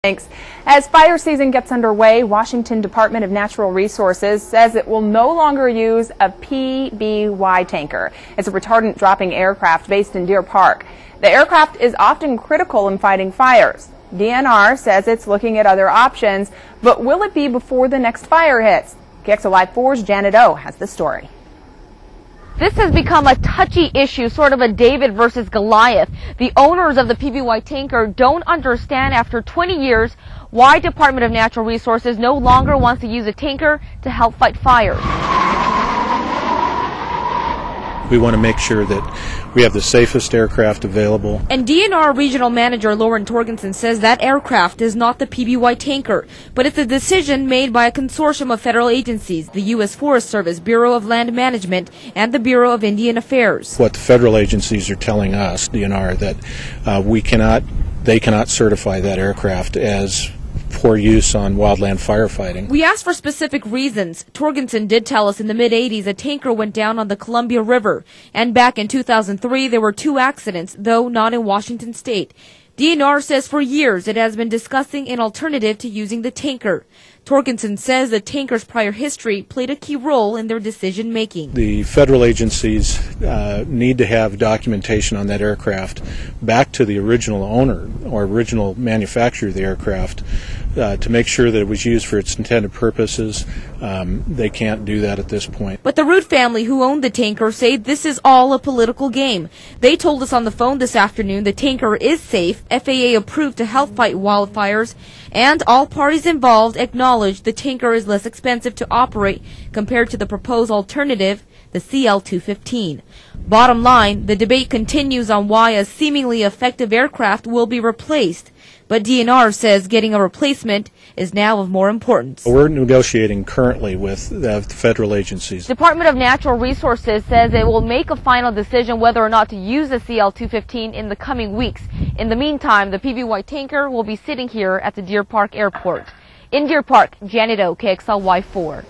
Thanks. As fire season gets underway, Washington Department of Natural Resources says it will no longer use a PBY tanker. It's a retardant-dropping aircraft based in Deer Park. The aircraft is often critical in fighting fires. DNR says it's looking at other options, but will it be before the next fire hits? KXLY 4's Janet O has the story. This has become a touchy issue, sort of a David versus Goliath. The owners of the PBY tanker don't understand after 20 years why Department of Natural Resources no longer wants to use a tanker to help fight fires. We want to make sure that we have the safest aircraft available. And DNR Regional Manager Lauren Torgensen says that aircraft is not the PBY tanker, but it's a decision made by a consortium of federal agencies, the U.S. Forest Service, Bureau of Land Management, and the Bureau of Indian Affairs. What the federal agencies are telling us, DNR, that they cannot certify that aircraft as for use on wildland firefighting. We asked for specific reasons. Torgensen did tell us in the mid-'80s a tanker went down on the Columbia River, and back in 2003 there were 2 accidents, though not in Washington state. DNR says for years it has been discussing an alternative to using the tanker. Torgensen says the tanker's prior history played a key role in their decision-making. The federal agencies need to have documentation on that aircraft back to the original owner or original manufacturer of the aircraft to make sure that it was used for its intended purposes. They can't do that at this point. But the Root family who owned the tanker say this is all a political game. They told us on the phone this afternoon the tanker is safe, FAA approved to help fight wildfires, and all parties involved acknowledge the tanker is less expensive to operate compared to the proposed alternative, the CL-215. Bottom line, the debate continues on why a seemingly effective aircraft will be replaced. But DNR says getting a replacement is now of more importance. We're negotiating currently with the federal agencies. Department of Natural Resources says it will make a final decision whether or not to use the CL-215 in the coming weeks. In the meantime, the PBY tanker will be sitting here at the Deer Park Airport. In Deer Park, Janet O, KXLY 4.